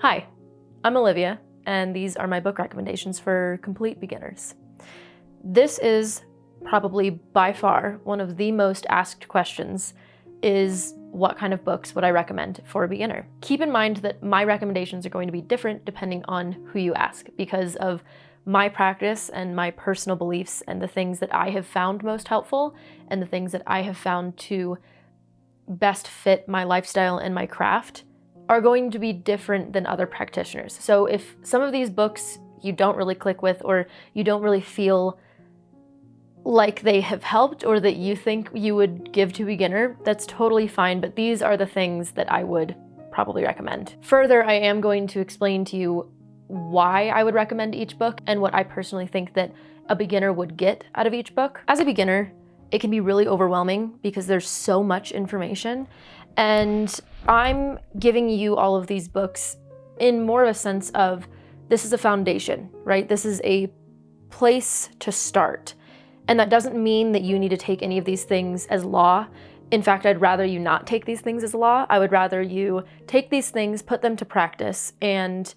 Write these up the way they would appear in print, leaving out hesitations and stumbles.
Hi, I'm Olivia, and these are my book recommendations for complete beginners. This is probably by far one of the most asked questions, is what kind of books would I recommend for a beginner? Keep in mind that my recommendations are going to be different depending on who you ask, because of my practice and my personal beliefs and the things that I have found most helpful and the things that I have found to best fit my lifestyle and my craft are going to be different than other practitioners. So if some of these books you don't really click with, or you don't really feel like they have helped, or that you think you would give to a beginner, that's totally fine, but these are the things that I would probably recommend. Further, I am going to explain to you why I would recommend each book and what I personally think that a beginner would get out of each book. As a beginner, it can be really overwhelming because there's so much information, and I'm giving you all of these books in more of a sense of this is a foundation, right? This is a place to start. And that doesn't mean that you need to take any of these things as law. In fact, I'd rather you not take these things as law. I would rather you take these things, put them to practice, and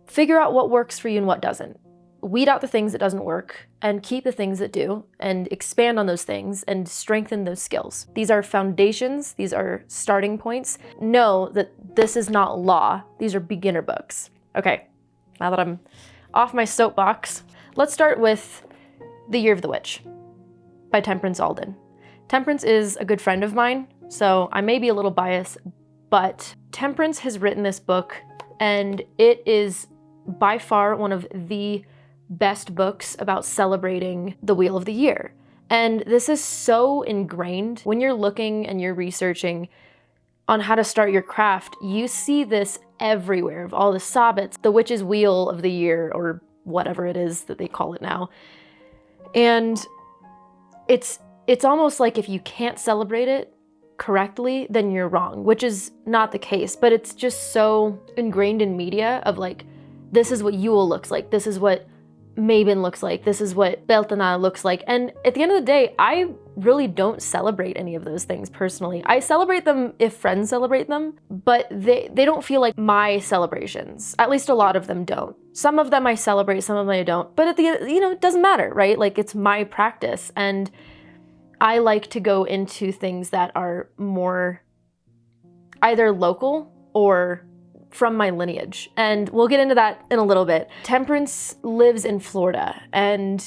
figure out what works for you and what doesn't. Weed out the things that doesn't work and keep the things that do, and expand on those things and strengthen those skills. These are foundations. These are starting points. Know that this is not law. These are beginner books. Okay, now that I'm off my soapbox, let's start with The Year of the Witch by Temperance Alden. Temperance is a good friend of mine, so I may be a little biased, but Temperance has written this book, and it is by far one of the best books about celebrating the Wheel of the Year. And this is so ingrained. When you're looking and you're researching on how to start your craft, you see this everywhere, of all the sabbats, the witch's wheel of the year, or whatever it is that they call it now. And it's almost like if you can't celebrate it correctly, then you're wrong, which is not the case, but it's just so ingrained in media of like, this is what Yule looks like, this is what Mabon looks like, this is what Beltana looks like. And at the end of the day, I really don't celebrate any of those things personally. I celebrate them if friends celebrate them, but they don't feel like my celebrations. At least a lot of them don't. Some of them I celebrate, some of them I don't. But at the end, it doesn't matter, right? Like, it's my practice, and I like to go into things that are more either local or from my lineage. And we'll get into that in a little bit. Temperance lives in Florida, and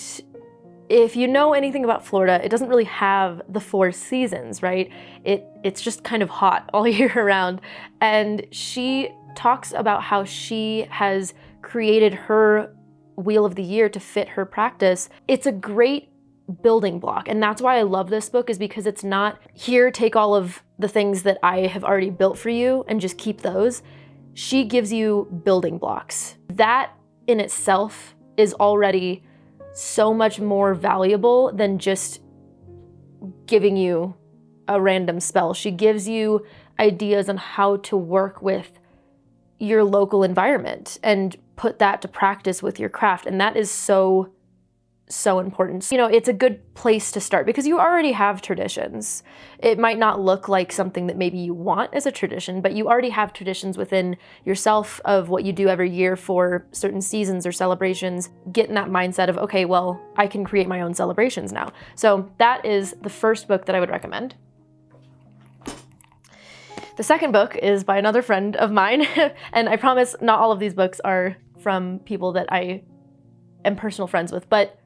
if you know anything about Florida, it doesn't really have the 4 seasons, right? It's just kind of hot all year around. And she talks about how she has created her Wheel of the Year to fit her practice. It's a great building block, and that's why I love this book, is because it's not, here, take all of the things that I have already built for you and just keep those. She gives you building blocks. That in itself is already so much more valuable than just giving you a random spell. She gives you ideas on how to work with your local environment and put that to practice with your craft. And that is so important. It's a good place to start because you already have traditions. It might not look like something that maybe you want as a tradition, but you already have traditions within yourself of what you do every year for certain seasons or celebrations. Get in that mindset of, okay, well, I can create my own celebrations now. So that is the first book that I would recommend. The second book is by another friend of mine, and I promise not all of these books are from people that I am personal friends with, but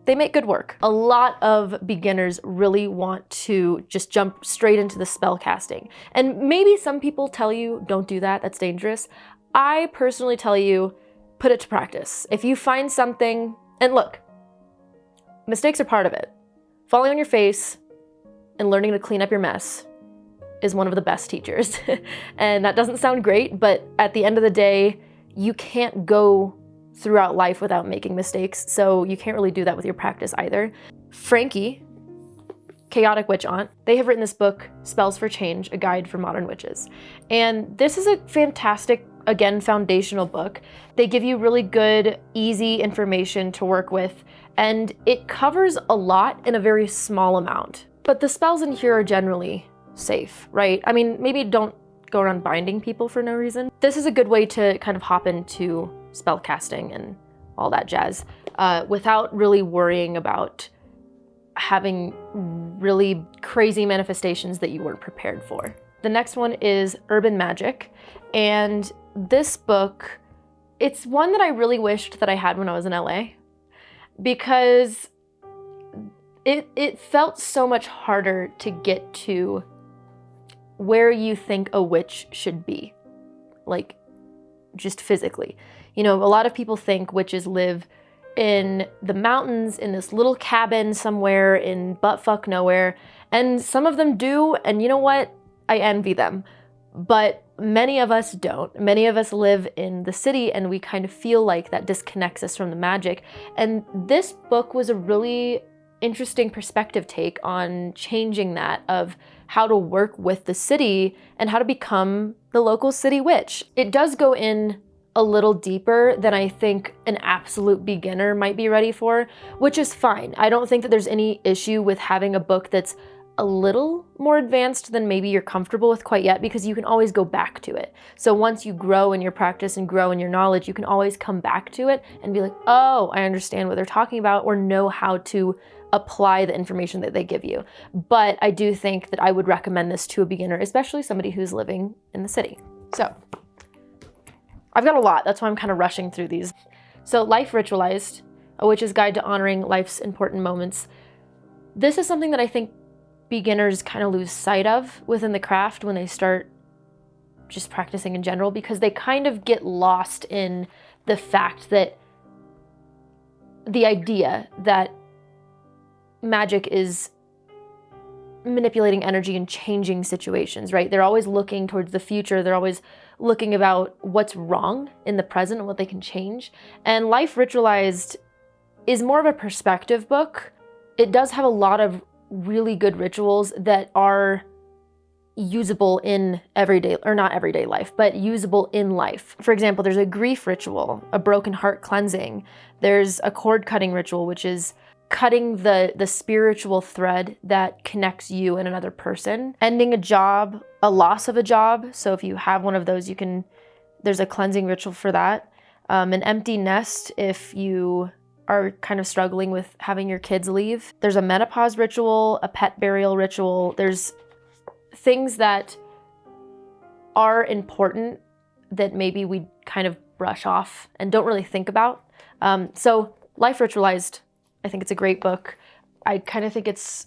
they make good work. A lot of beginners really want to just jump straight into the spell casting. And maybe some people tell you, don't do that, that's dangerous. I personally tell you, put it to practice. If you find something, and look, mistakes are part of it. Falling on your face and learning to clean up your mess is one of the best teachers. And that doesn't sound great, but at the end of the day, you can't go throughout life without making mistakes, so you can't really do that with your practice either. Frankie, Chaotic Witch Aunt, they have written this book, Spells for Change, A Guide for Modern Witches. And this is a fantastic, again, foundational book. They give you really good, easy information to work with, and it covers a lot in a very small amount. But the spells in here are generally safe, right? I mean, maybe don't go around binding people for no reason. This is a good way to kind of hop into spell casting and all that jazz without really worrying about having really crazy manifestations that you weren't prepared for. The next one is Urban Magic, and this book, it's one that I really wished that I had when I was in LA, because it felt so much harder to get to where you think a witch should be, like just physically. You know, a lot of people think witches live in the mountains in this little cabin somewhere in buttfuck nowhere, and some of them do, and you know what? I envy them. But many of us don't. Many of us live in the city, and we kind of feel like that disconnects us from the magic. And this book was a really interesting perspective take on changing that, of how to work with the city and how to become the local city witch. It does go in a little deeper than I think an absolute beginner might be ready for, which is fine. I don't think that there's any issue with having a book that's a little more advanced than maybe you're comfortable with quite yet, because you can always go back to it. So once you grow in your practice and grow in your knowledge, you can always come back to it and be like, oh, I understand what they're talking about, or know how to apply the information that they give you. But I do think that I would recommend this to a beginner, especially somebody who's living in the city. So I've got a lot, that's why I'm kind of rushing through these. So Life Ritualized, A Witch's Guide to Honoring Life's Important Moments. This is something that I think beginners kind of lose sight of within the craft when they start just practicing in general, because they kind of get lost in the fact that the idea that magic is manipulating energy and changing situations, right? They're always looking towards the future. They're always looking about what's wrong in the present and what they can change. And Life Ritualized is more of a perspective book. It does have a lot of really good rituals that are usable in everyday, or not everyday life, but usable in life. For example, there's a grief ritual, a broken heart cleansing. There's a cord cutting ritual, which is cutting the spiritual thread that connects you and another person. Ending a job, a loss of a job. So if you have one of those, there's a cleansing ritual for that. An empty nest, if you are kind of struggling with having your kids leave. There's a menopause ritual, a pet burial ritual. There's things that are important that maybe we kind of brush off and don't really think about. So Life Ritualized, I think it's a great book. I kind of think it's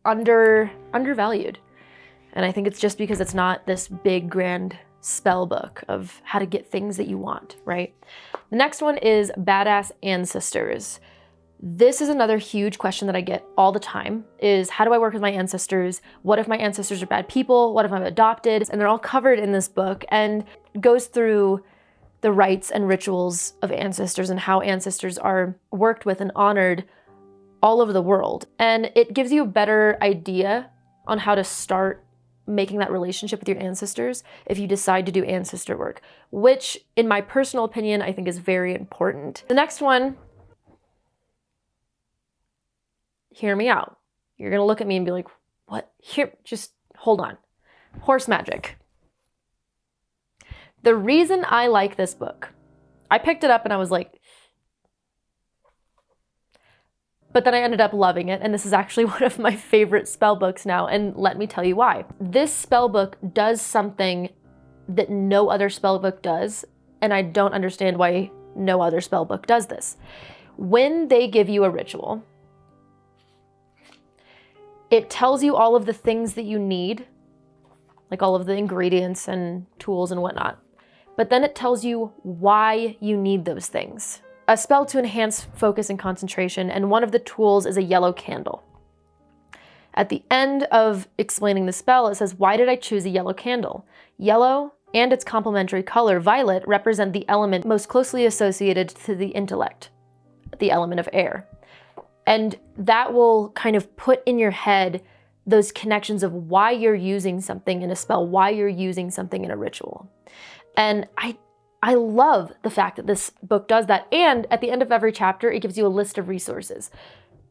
undervalued. And I think it's just because it's not this big, grand spell book of how to get things that you want, right? The next one is Badass Ancestors. This is another huge question that I get all the time, is how do I work with my ancestors? What if my ancestors are bad people? What if I'm adopted? And they're all covered in this book, and goes through the rites and rituals of ancestors and how ancestors are worked with and honored all over the world. And it gives you a better idea on how to start making that relationship with your ancestors if you decide to do ancestor work, which in my personal opinion, I think is very important. The next one, hear me out. You're gonna look at me and be like, what? Here, just hold on. Horse magic. The reason I like this book, I picked it up and I was like, but then I ended up loving it, and this is actually one of my favorite spell books now, and let me tell you why. This spell book does something that no other spell book does, and I don't understand why no other spell book does this. When they give you a ritual, it tells you all of the things that you need, like all of the ingredients and tools and whatnot, but then it tells you why you need those things. A spell to enhance focus and concentration, and one of the tools is a yellow candle. At the end of explaining the spell, it says, why did I choose a yellow candle? Yellow and its complementary color, violet, represent the element most closely associated to the intellect, the element of air. And that will kind of put in your head those connections of why you're using something in a spell, why you're using something in a ritual. And I love the fact that this book does that. And at the end of every chapter, it gives you a list of resources.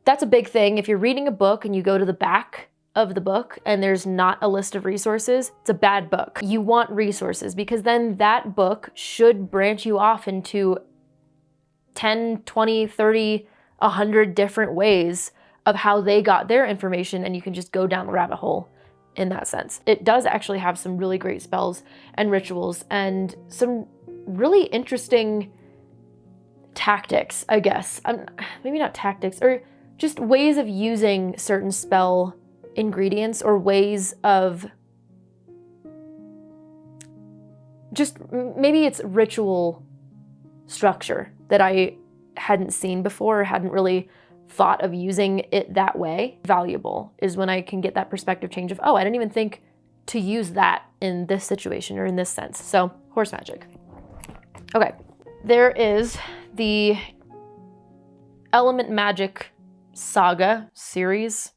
That's a big thing. If you're reading a book and you go to the back of the book and there's not a list of resources, it's a bad book. You want resources because then that book should branch you off into 10, 20, 30, 100 different ways of how they got their information, and you can just go down the rabbit hole in that sense. It does actually have some really great spells and rituals and some really interesting tactics, I guess. Maybe not tactics, or just ways of using certain spell ingredients, or ways of just, maybe it's ritual structure that I hadn't seen before, or hadn't really thought of using it that way. Valuable is when I can get that perspective change of, oh, I didn't even think to use that in this situation or in this sense. So, horse magic. Okay, there is the Element Magic Saga series.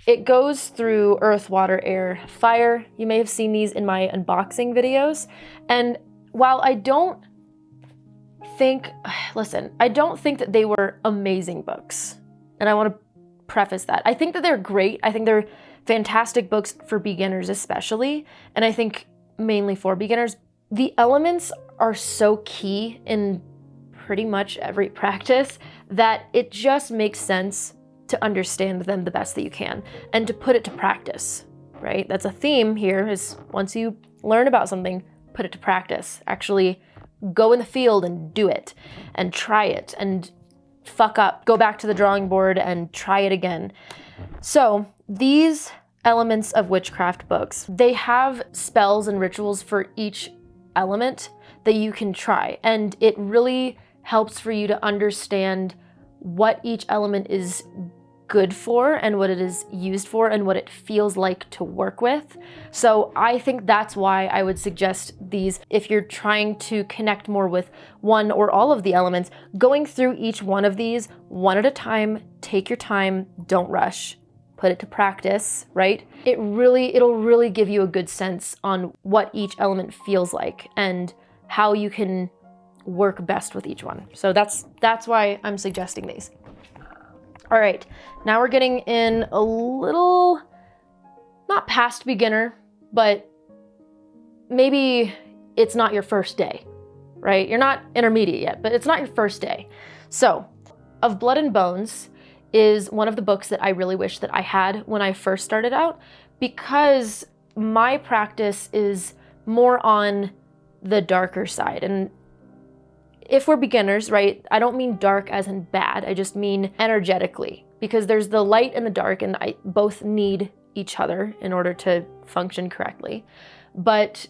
It goes through earth, water, air, fire. You may have seen these in my unboxing videos. And while I don't think that they were amazing books. And I want to preface that. I think that they're great. I think they're fantastic books for beginners especially. And I think mainly for beginners. The elements are so key in pretty much every practice that it just makes sense to understand them the best that you can and to put it to practice, right? That's a theme here, is once you learn about something, put it to practice. Actually go in the field and do it and try it and fuck up. Go back to the drawing board and try it again. So these Elements of Witchcraft books, they have spells and rituals for each element that you can try. And it really helps for you to understand what each element is good for and what it is used for and what it feels like to work with. So I think that's why I would suggest these if you're trying to connect more with one or all of the elements. Going through each one of these one at a time, take your time, don't rush, put it to practice, right? It'll really give you a good sense on what each element feels like and how you can work best with each one. So that's why I'm suggesting these. All right, now we're getting in a little, not past beginner, but maybe it's not your first day, right? You're not intermediate yet, but it's not your first day. So, Of Blood and Bones is one of the books that I really wish that I had when I first started out, because my practice is more on the darker side. And if we're beginners, right, I don't mean dark as in bad, I just mean energetically, because there's the light and the dark, and I both need each other in order to function correctly. But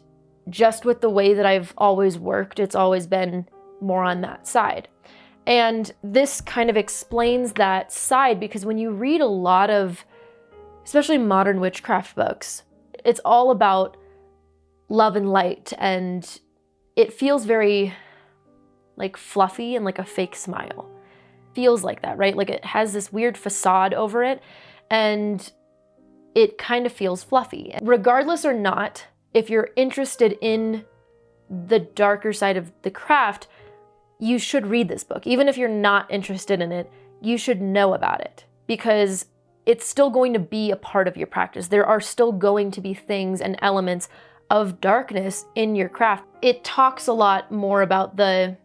just with the way that I've always worked, it's always been more on that side. And this kind of explains that side, because when you read a lot of, especially modern witchcraft books, it's all about love and light, and it feels very like fluffy and like a fake smile. Feels like that, right? Like it has this weird facade over it, and it kind of feels fluffy. Regardless or not, if you're interested in the darker side of the craft, you should read this book. Even if you're not interested in it, you should know about it, because it's still going to be a part of your practice. There are still going to be things and elements of darkness in your craft. It talks a lot more about the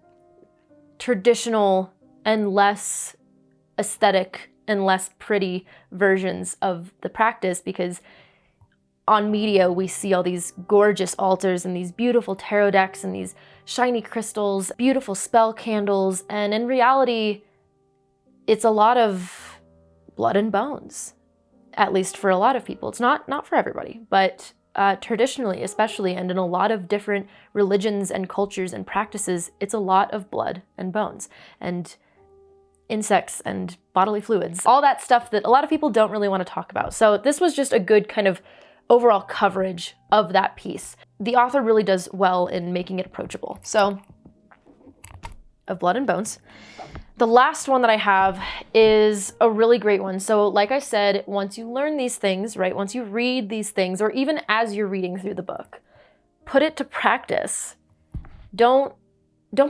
traditional and less aesthetic and less pretty versions of the practice, because on media we see all these gorgeous altars and these beautiful tarot decks and these shiny crystals, beautiful spell candles, and in reality it's a lot of blood and bones, at least for a lot of people. It's not for everybody, but traditionally especially, and in a lot of different religions and cultures and practices, it's a lot of blood and bones and insects and bodily fluids, all that stuff that a lot of people don't really want to talk about. So this was just a good kind of overall coverage of that piece. The author really does well in making it approachable. So, Of Blood and Bones. The last one that I have is a really great one. So like I said, once you learn these things, right, once you read these things, or even as you're reading through the book, put it to practice. Don't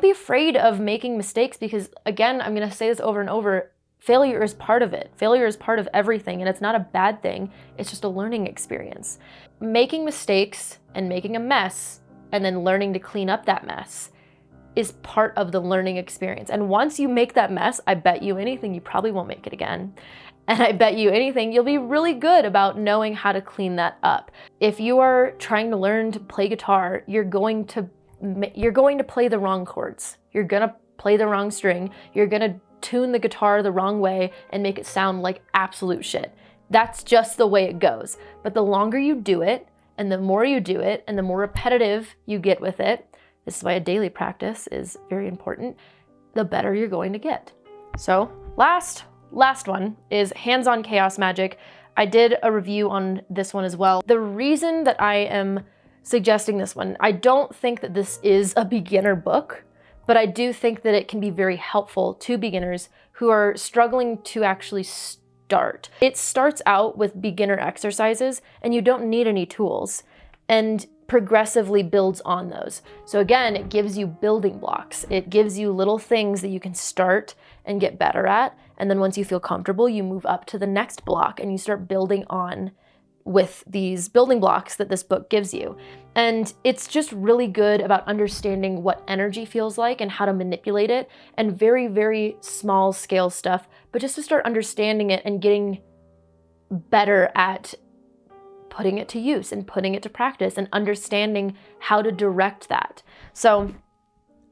be afraid of making mistakes, because again, I'm going to say this over and over, failure is part of it. Failure is part of everything, and it's not a bad thing. It's just a learning experience. Making mistakes and making a mess and then learning to clean up that mess is part of the learning experience. And once you make that mess, I bet you anything, you probably won't make it again. And I bet you anything, you'll be really good about knowing how to clean that up. If you are trying to learn to play guitar, you're going to play the wrong chords. You're gonna play the wrong string. You're gonna tune the guitar the wrong way and make it sound like absolute shit. That's just the way it goes. But the longer you do it, and the more you do it, and the more repetitive you get with it, this is why a daily practice is very important, the better you're going to get. So last one is Hands-on Chaos Magic. I did a review on this one as well. The reason that I am suggesting this one, I don't think that this is a beginner book, but I do think that it can be very helpful to beginners who are struggling to actually start. It starts out with beginner exercises, and you don't need any tools, and progressively builds on those. So again, it gives you building blocks. It gives you little things that you can start and get better at. And then once you feel comfortable, you move up to the next block and you start building on with these building blocks that this book gives you. And it's just really good about understanding what energy feels like and how to manipulate it, and very, very small scale stuff, but just to start understanding it and getting better at putting it to use and putting it to practice and understanding how to direct that. So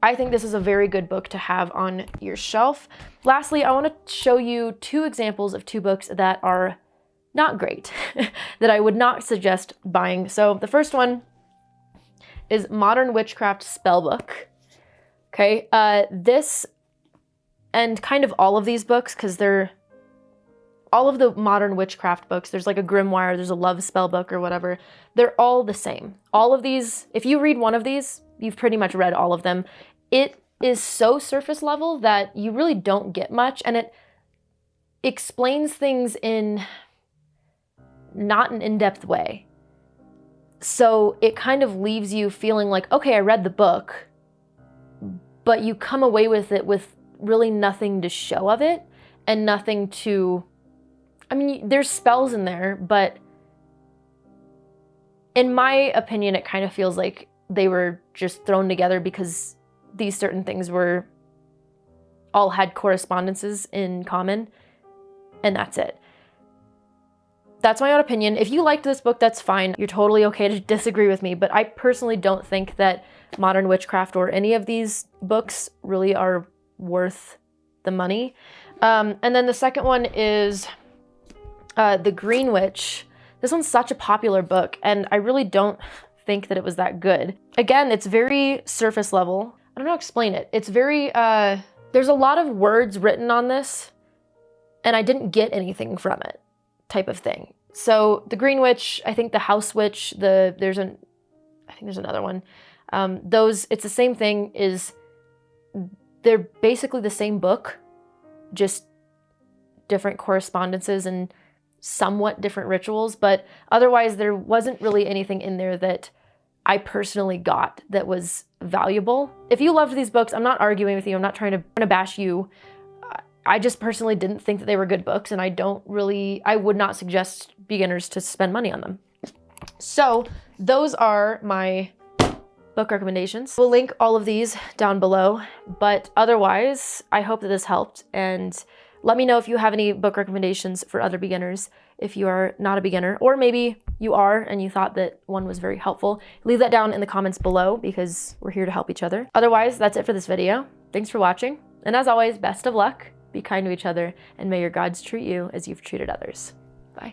I think this is a very good book to have on your shelf. Lastly, I want to show you 2 examples of 2 books that are not great, that I would not suggest buying. So the first one is Modern Witchcraft Spellbook. Okay, this and kind of all of these books, because they're all of the modern witchcraft books, there's like a grimoire, there's a love spell book or whatever, they're all the same. All of these, if you read one of these, you've pretty much read all of them. It is so surface level that you really don't get much, and it explains things in not an in-depth way. So it kind of leaves you feeling like, okay, I read the book, but you come away with it with really nothing to show of it and nothing to, I mean, there's spells in there, but in my opinion, it kind of feels like they were just thrown together because these certain things were all had correspondences in common, and that's it. That's my own opinion. If you liked this book, that's fine. You're totally okay to disagree with me, but I personally don't think that Modern Witchcraft or any of these books really are worth the money. And then the second one is The Green Witch. This one's such a popular book, and I really don't think that it was that good. Again, it's very surface level. I don't know how to explain it. It's very, there's a lot of words written on this, and I didn't get anything from it, type of thing. So The Green Witch, I think The House Witch, I think there's another one. It's the same thing, they're basically the same book, just different correspondences and somewhat different rituals, but otherwise there wasn't really anything in there that I personally got that was valuable. If you loved these books, I'm not arguing with you, I'm not trying to bash you. I just personally didn't think that they were good books, and I would not suggest beginners to spend money on them. So those are my book recommendations. We'll link all of these down below, but otherwise, I hope that this helped, and let me know if you have any book recommendations for other beginners if you are not a beginner, or maybe you are and you thought that one was very helpful. Leave that down in the comments below because we're here to help each other. Otherwise, that's it for this video. Thanks for watching, and as always, best of luck, be kind to each other, and may your gods treat you as you've treated others. Bye.